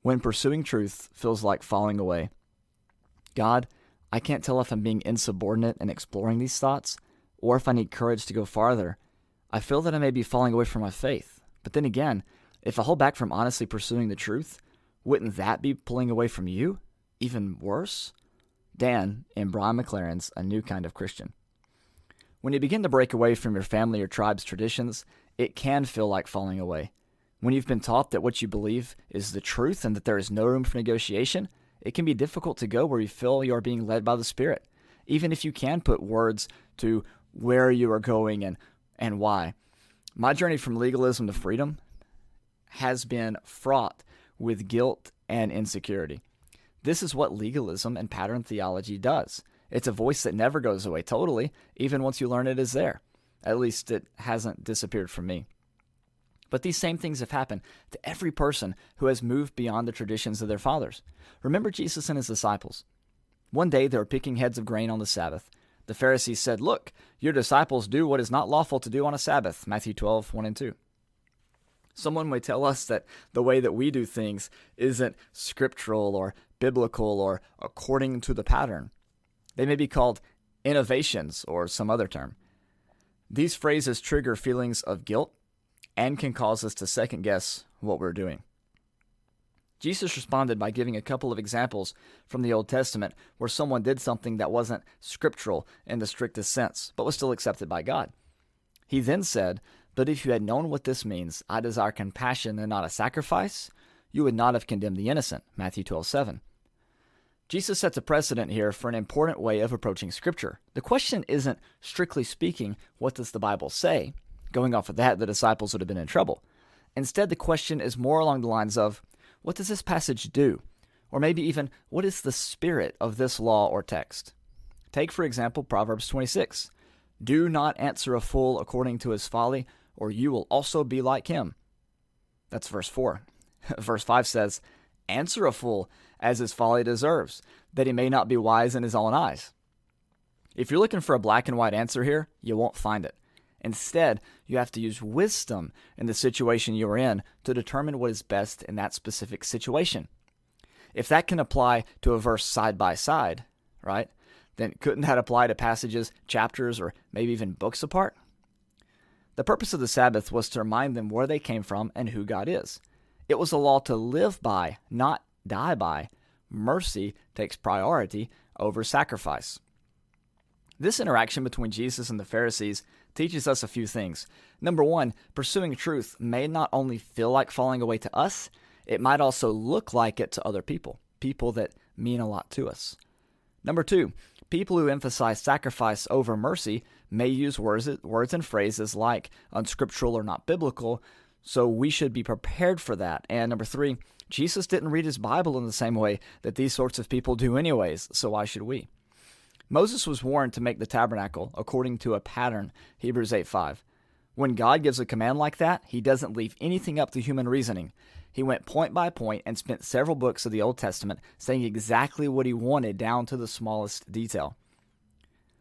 When pursuing truth feels like falling away, God, I can't tell if I'm being insubordinate in exploring these thoughts, or if I need courage to go farther. I feel that I may be falling away from my faith. But then again, if I hold back from honestly pursuing the truth, wouldn't that be pulling away from you? Even worse? Dan in Brian McLaren's A New Kind of Christian. When you begin to break away from your family or tribe's traditions, it can feel like falling away. When you've been taught that what you believe is the truth and that there is no room for negotiation, it can be difficult to go where you feel you are being led by the Spirit, even if you can put words to where you are going and why. My journey from legalism to freedom has been fraught with guilt and insecurity. This is what legalism and pattern theology does. It's a voice that never goes away totally, even once you learn it is there. At least it hasn't disappeared from me. But these same things have happened to every person who has moved beyond the traditions of their fathers. Remember Jesus and his disciples. One day they were picking heads of grain on the Sabbath. The Pharisees said, "Look, your disciples do what is not lawful to do on a Sabbath," Matthew 12, 1 and 2. Someone may tell us that the way that we do things isn't scriptural or biblical or according to the pattern. They may be called innovations or some other term. These phrases trigger feelings of guilt and can cause us to second guess what we're doing. Jesus responded by giving a couple of examples from the Old Testament where someone did something that wasn't scriptural in the strictest sense, but was still accepted by God. He then said, "But if you had known what this means, I desire compassion and not a sacrifice, you would not have condemned the innocent," Matthew 12:7. Jesus sets a precedent here for an important way of approaching Scripture. The question isn't, strictly speaking, what does the Bible say? Going off of that, the disciples would have been in trouble. Instead, the question is more along the lines of, what does this passage do? Or maybe even, what is the spirit of this law or text? Take, for example, Proverbs 26. "Do not answer a fool according to his folly, or you will also be like him." That's verse 4. Verse 5 says, "Answer a fool as his folly deserves, that he may not be wise in his own eyes." If you're looking for a black and white answer here, you won't find it. Instead, you have to use wisdom in the situation you are in to determine what is best in that specific situation. If that can apply to a verse side by side, right, then couldn't that apply to passages, chapters, or maybe even books apart? The purpose of the Sabbath was to remind them where they came from and who God is. It was a law to live by, not die by. Mercy takes priority over sacrifice. This interaction between Jesus and the Pharisees teaches us a few things. Number one, pursuing truth may not only feel like falling away to us, it might also look like it to other people that mean a lot to us. Number two, people who emphasize sacrifice over mercy may use words and phrases like unscriptural or not biblical, so we should be prepared for that. And number three, Jesus didn't read his Bible in the same way that these sorts of people do anyways, so why should we? Moses was warned to make the tabernacle according to a pattern, Hebrews 8:5. When God gives a command like that, he doesn't leave anything up to human reasoning. He went point by point and spent several books of the Old Testament saying exactly what he wanted down to the smallest detail.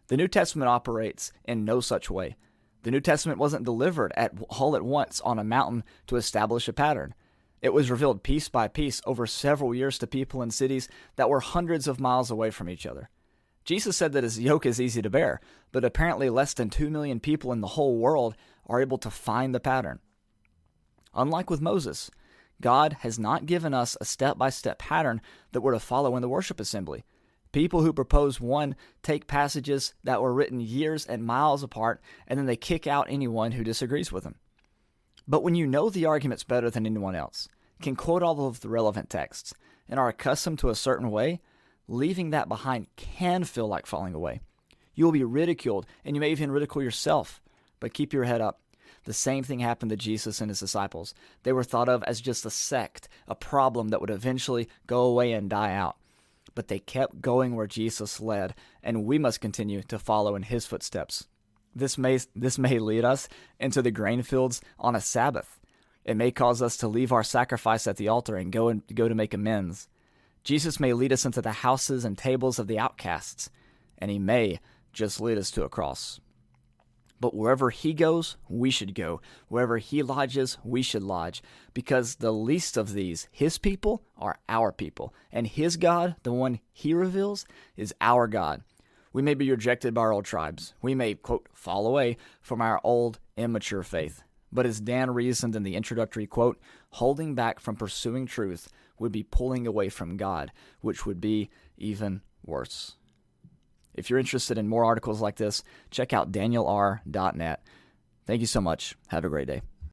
The New Testament operates in no such way. The New Testament wasn't delivered all at once on a mountain to establish a pattern. It was revealed piece by piece over several years to people in cities that were hundreds of miles away from each other. Jesus said that his yoke is easy to bear, but apparently less than 2 million people in the whole world are able to find the pattern. Unlike with Moses, God has not given us a step-by-step pattern that we're to follow in the worship assembly. People who propose one take passages that were written years and miles apart, and then they kick out anyone who disagrees with them. But when you know the arguments better than anyone else, can quote all of the relevant texts, and are accustomed to a certain way, leaving that behind can feel like falling away. You will be ridiculed, and you may even ridicule yourself, but keep your head up. The same thing happened to Jesus and his disciples. They were thought of as just a sect, a problem that would eventually go away and die out. But they kept going where Jesus led, and we must continue to follow in his footsteps. This may lead us into the grain fields on a Sabbath. It may cause us to leave our sacrifice at the altar and go to make amends. Jesus may lead us into the houses and tables of the outcasts, and he may just lead us to a cross. But wherever he goes, we should go. Wherever he lodges, we should lodge. Because the least of these, his people, are our people. And his God, the one he reveals, is our God. We may be rejected by our old tribes. We may, quote, fall away from our old, immature faith. But as Dan reasoned in the introductory quote, holding back from pursuing truth would be pulling away from God, which would be even worse. If you're interested in more articles like this, check out danielr.net. Thank you so much. Have a great day.